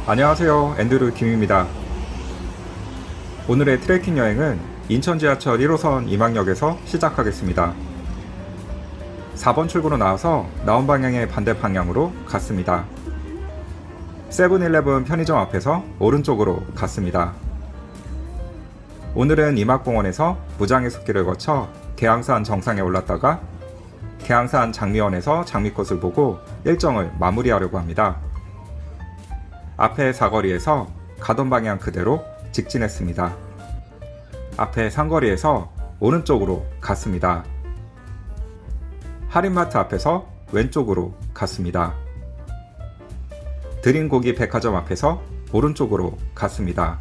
안녕하세요, 앤드류 김입니다. 오늘의 트레킹 여행은 인천 지하철 1호선 임학역에서 시작하겠습니다. 4번 출구로 나와서 나온 방향의 반대 방향으로 갔습니다. 세븐일레븐 편의점 앞에서 오른쪽으로 갔습니다. 오늘은 임학공원에서 무장의 숲길을 거쳐 계양산 정상에 올랐다가 계양산 장미원에서 장미꽃을 보고 일정을 마무리하려고 합니다. 앞에 사거리에서 가던 방향 그대로 직진했습니다. 앞에 상거리에서 오른쪽으로 갔습니다. 할인마트 앞에서 왼쪽으로 갔습니다. 드림고기 백화점 앞에서 오른쪽으로 갔습니다.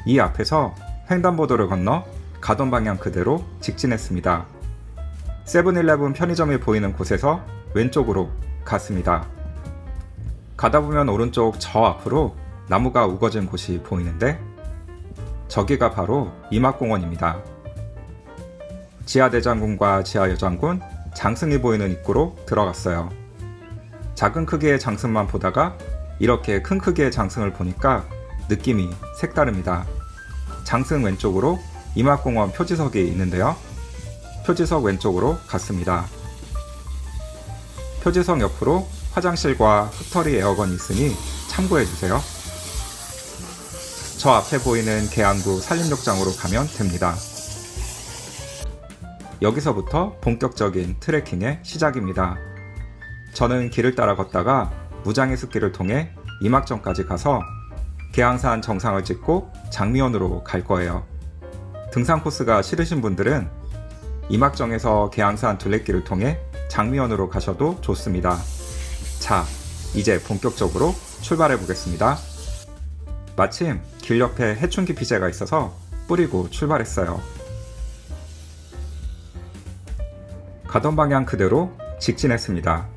이 앞에서 횡단보도를 건너 가던 방향 그대로 직진했습니다. 세븐일레븐 편의점이 보이는 곳에서 왼쪽으로 갔습니다. 가다 보면 오른쪽 저 앞으로 나무가 우거진 곳이 보이는데 저기가 바로 임학공원입니다. 지하대장군과 지하여장군, 장승이 보이는 입구로 들어갔어요. 작은 크기의 장승만 보다가 이렇게 큰 크기의 장승을 보니까 느낌이 색다릅니다. 장승 왼쪽으로 임학공원 표지석이 있는데요. 표지석 왼쪽으로 갔습니다. 표지석 옆으로 화장실과 흙터리 에어건이 있으니 참고해주세요. 저 앞에 보이는 계양구 산림욕장으로 가면 됩니다. 여기서부터 본격적인 트레킹의 시작입니다. 저는 길을 따라 걷다가 무장의 숲길을 통해 임학정까지 가서 계양산 정상을 찍고 장미원으로 갈 거예요. 등산 코스가 싫으신 분들은 임학정에서 계양산 둘레길을 통해 장미원으로 가셔도 좋습니다. 자, 이제 본격적으로 출발해 보겠습니다. 마침 길 옆에 해충기 피제가 있어서 뿌리고 출발했어요. 가던 방향 그대로 직진했습니다.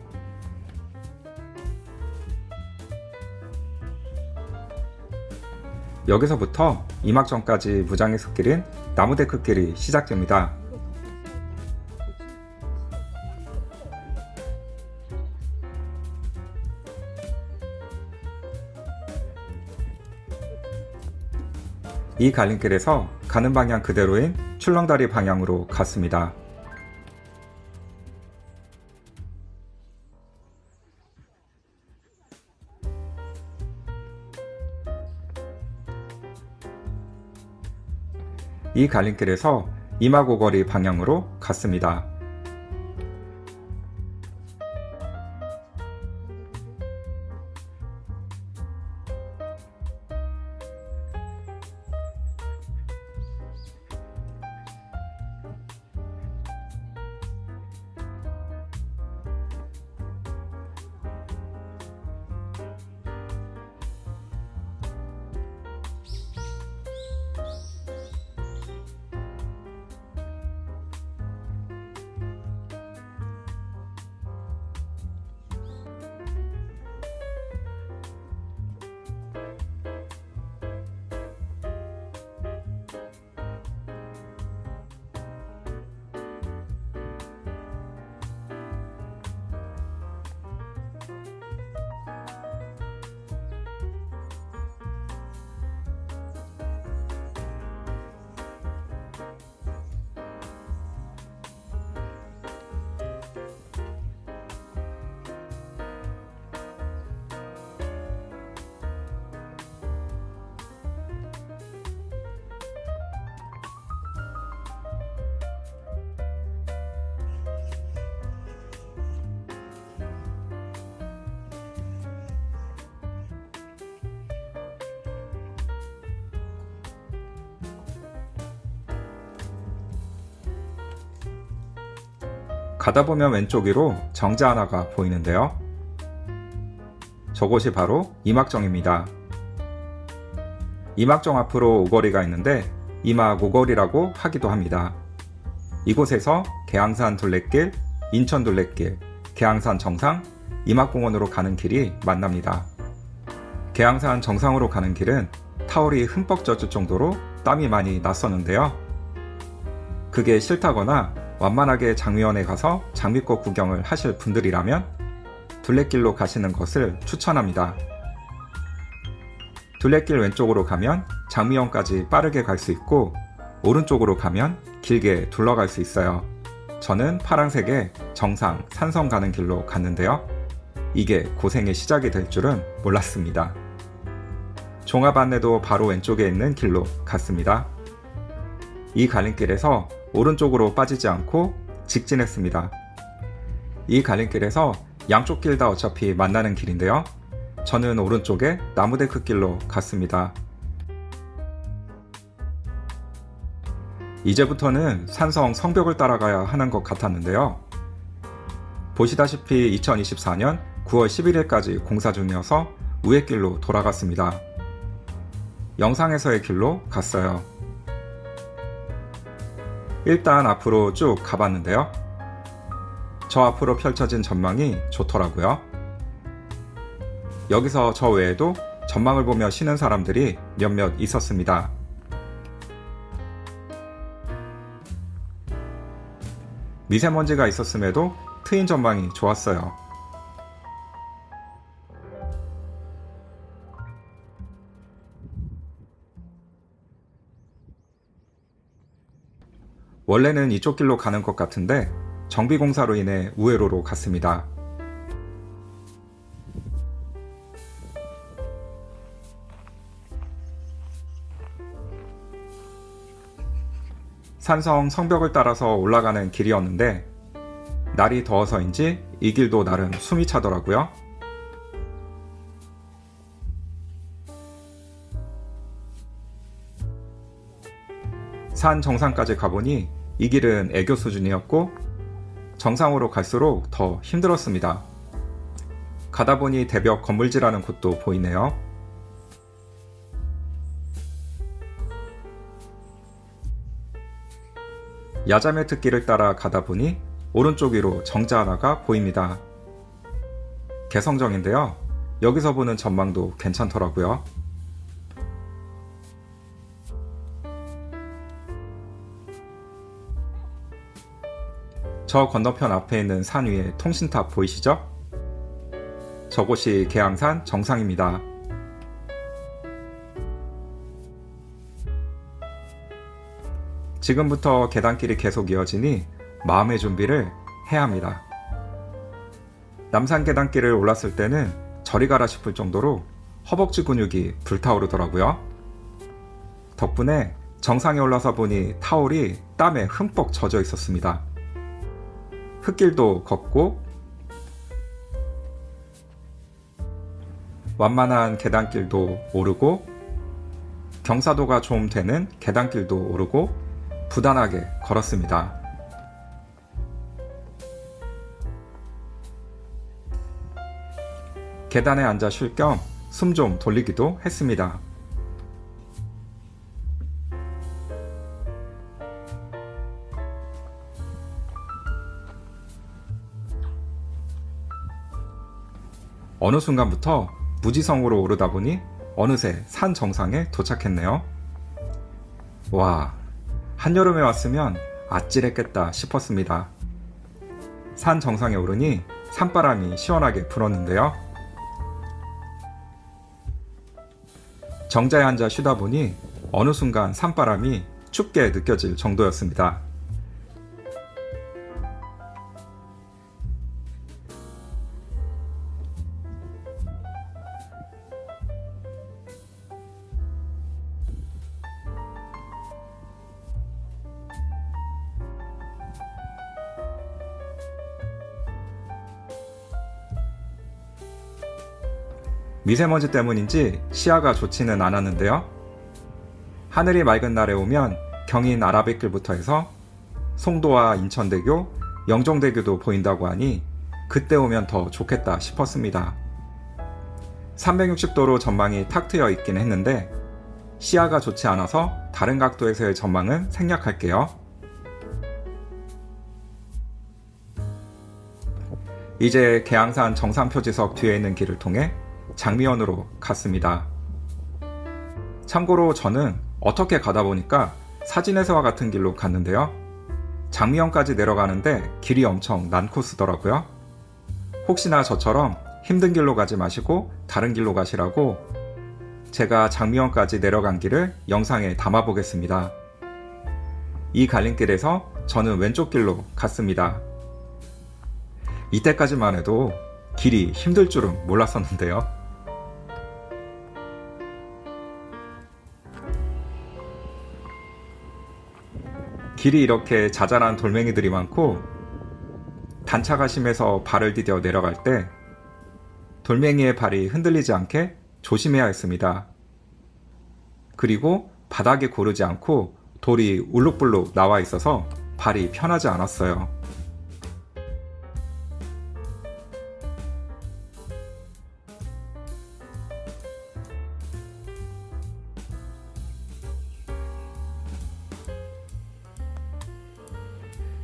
여기서부터 임학정까지 무장의 숲길인 나무데크길이 시작됩니다. 이 갈림길에서 가는 방향 그대로인 출렁다리 방향으로 갔습니다. 이 갈림길에서 임학오거리 방향으로 갔습니다. 가다 보면 왼쪽 위로 정자 하나가 보이는데요. 저곳이 바로 임학정입니다. 임학정 앞으로 오거리가 있는데 임학 오거리라고 하기도 합니다. 이곳에서 계양산 둘레길, 인천 둘레길, 계양산 정상, 임학공원으로 가는 길이 만납니다. 계양산 정상으로 가는 길은 타올이 흠뻑 젖을 정도로 땀이 많이 났었는데요. 그게 싫다거나 완만하게 장미원에 가서 장미꽃 구경을 하실 분들이라면 둘레길로 가시는 것을 추천합니다. 둘레길 왼쪽으로 가면 장미원까지 빠르게 갈 수 있고 오른쪽으로 가면 길게 둘러갈 수 있어요. 저는 파란색의 정상 산성 가는 길로 갔는데요. 이게 고생의 시작이 될 줄은 몰랐습니다. 종합 안내도 바로 왼쪽에 있는 길로 갔습니다. 이 갈림길에서 오른쪽으로 빠지지 않고 직진했습니다. 이 갈림길에서 양쪽 길 다 어차피 만나는 길인데요. 저는 오른쪽에 나무데크 길로 갔습니다. 이제부터는 산성 성벽을 따라가야 하는 것 같았는데요. 보시다시피 2024년 9월 11일까지 공사 중이어서 우회 길로 돌아갔습니다. 영상에서의 길로 갔어요. 일단 앞으로 쭉 가봤는데요. 저 앞으로 펼쳐진 전망이 좋더라고요. 여기서 저 외에도 전망을 보며 쉬는 사람들이 몇몇 있었습니다. 미세먼지가 있었음에도 트인 전망이 좋았어요. 원래는 이쪽 길로 가는 것 같은데 정비공사로 인해 우회로로 갔습니다. 산성 성벽을 따라서 올라가는 길이었는데 날이 더워서인지 이 길도 나름 숨이 차더라고요. 산 정상까지 가보니 이 길은 애교 수준이었고 정상으로 갈수록 더 힘들었습니다. 가다보니 대벽 건물지라는 곳도 보이네요. 야자매트 길을 따라 가다보니 오른쪽 위로 정자 하나가 보입니다. 개성정인데요. 여기서 보는 전망도 괜찮더라고요. 저 건너편 앞에 있는 산 위에 통신탑 보이시죠? 저곳이 계양산 정상입니다. 지금부터 계단길이 계속 이어지니 마음의 준비를 해야 합니다. 남산 계단길을 올랐을 때는 저리 가라 싶을 정도로 허벅지 근육이 불타오르더라고요. 덕분에 정상에 올라서 보니 타올이 땀에 흠뻑 젖어 있었습니다. 흙길도 걷고 완만한 계단길도 오르고 경사도가 좀 되는 계단길도 오르고 부단하게 걸었습니다. 계단에 앉아 쉴 겸 숨 좀 돌리기도 했습니다. 어느 순간부터 무지성으로 오르다 보니 어느새 산 정상에 도착했네요. 와, 한여름에 왔으면 아찔했겠다 싶었습니다. 산 정상에 오르니 산바람이 시원하게 불었는데요. 정자에 앉아 쉬다 보니 어느 순간 산바람이 춥게 느껴질 정도였습니다. 미세먼지 때문인지 시야가 좋지는 않았는데요. 하늘이 맑은 날에 오면 경인 아라뱃길부터 해서 송도와 인천대교, 영종대교도 보인다고 하니 그때 오면 더 좋겠다 싶었습니다. 360도로 전망이 탁 트여 있긴 했는데 시야가 좋지 않아서 다른 각도에서의 전망은 생략할게요. 이제 계양산 정상표지석 뒤에 있는 길을 통해 장미원으로 갔습니다. 참고로 저는 어떻게 가다 보니까 사진에서와 같은 길로 갔는데요. 장미원까지 내려가는데 길이 엄청 난 코스더라고요. 혹시나 저처럼 힘든 길로 가지 마시고 다른 길로 가시라고 제가 장미원까지 내려간 길을 영상에 담아 보겠습니다. 이 갈림길에서 저는 왼쪽 길로 갔습니다. 이때까지만 해도 길이 힘들 줄은 몰랐었는데요. 길이 이렇게 자잘한 돌멩이들이 많고 단차가 심해서 발을 디뎌 내려갈 때 돌멩이의 발이 흔들리지 않게 조심해야 했습니다. 그리고 바닥에 고르지 않고 돌이 울룩불룩 나와 있어서 발이 편하지 않았어요.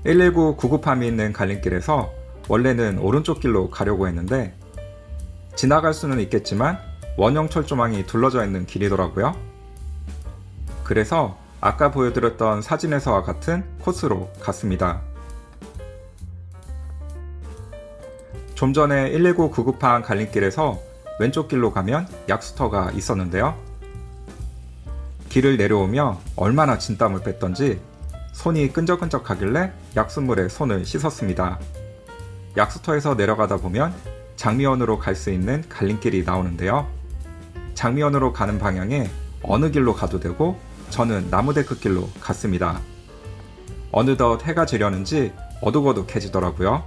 (119) 구급함이 있는 갈림길에서 원래는 오른쪽 길로 가려고 했는데 지나갈 수는 있겠지만 원형 철조망이 둘러져 있는 길이더라고요. 그래서 아까 보여드렸던 사진에서와 같은 코스로 갔습니다. 좀 전에 119 구급함 갈림길에서 왼쪽 길로 가면 약수터가 있었는데요. 길을 내려오며 얼마나 진땀을 뺐던지 손이 끈적끈적하길래 약수물에 손을 씻었습니다. 약수터에서 내려가다 보면 장미원으로 갈 수 있는 갈림길이 나오는데요. 장미원으로 가는 방향에 어느 길로 가도 되고 저는 나무데크길로 갔습니다. 어느덧 해가 지려는지 어둑어둑해지더라고요.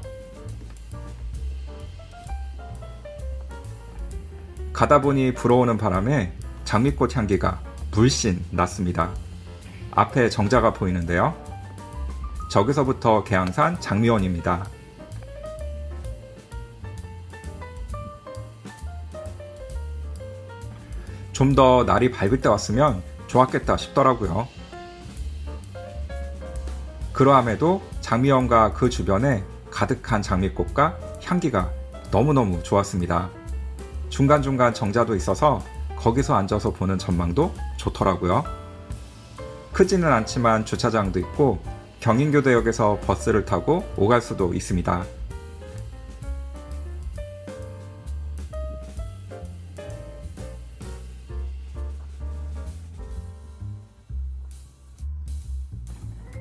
가다 보니 불어오는 바람에 장미꽃 향기가 물씬 났습니다. 앞에 정자가 보이는데요. 저기서부터 계양산 장미원입니다. 좀 더 날이 밝을 때 왔으면 좋았겠다 싶더라고요. 그러함에도 장미원과 그 주변에 가득한 장미꽃과 향기가 너무너무 좋았습니다. 중간중간 정자도 있어서 거기서 앉아서 보는 전망도 좋더라고요. 크지는 않지만 주차장도 있고 경인교대역에서 버스를 타고 오갈 수도 있습니다.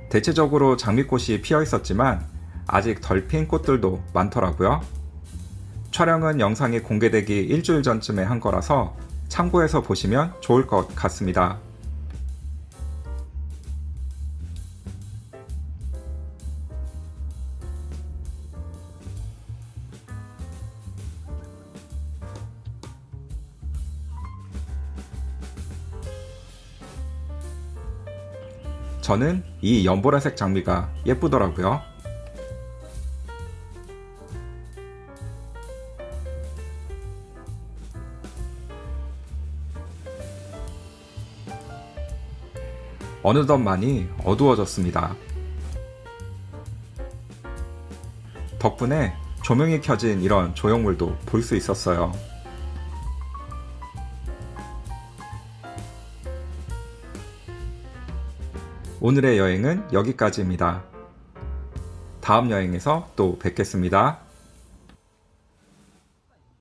대체적으로 장미꽃이 피어 있었지만 아직 덜 핀 꽃들도 많더라고요. 촬영은 영상이 공개되기 일주일 전쯤에 한 거라서 참고해서 보시면 좋을 것 같습니다. 저는 이 연보라색 장미가 예쁘더라고요. 어느덧 많이 어두워졌습니다. 덕분에 조명이 켜진 이런 조형물도 볼 수 있었어요. 오늘의 여행은 여기까지입니다. 다음 여행에서 또 뵙겠습니다.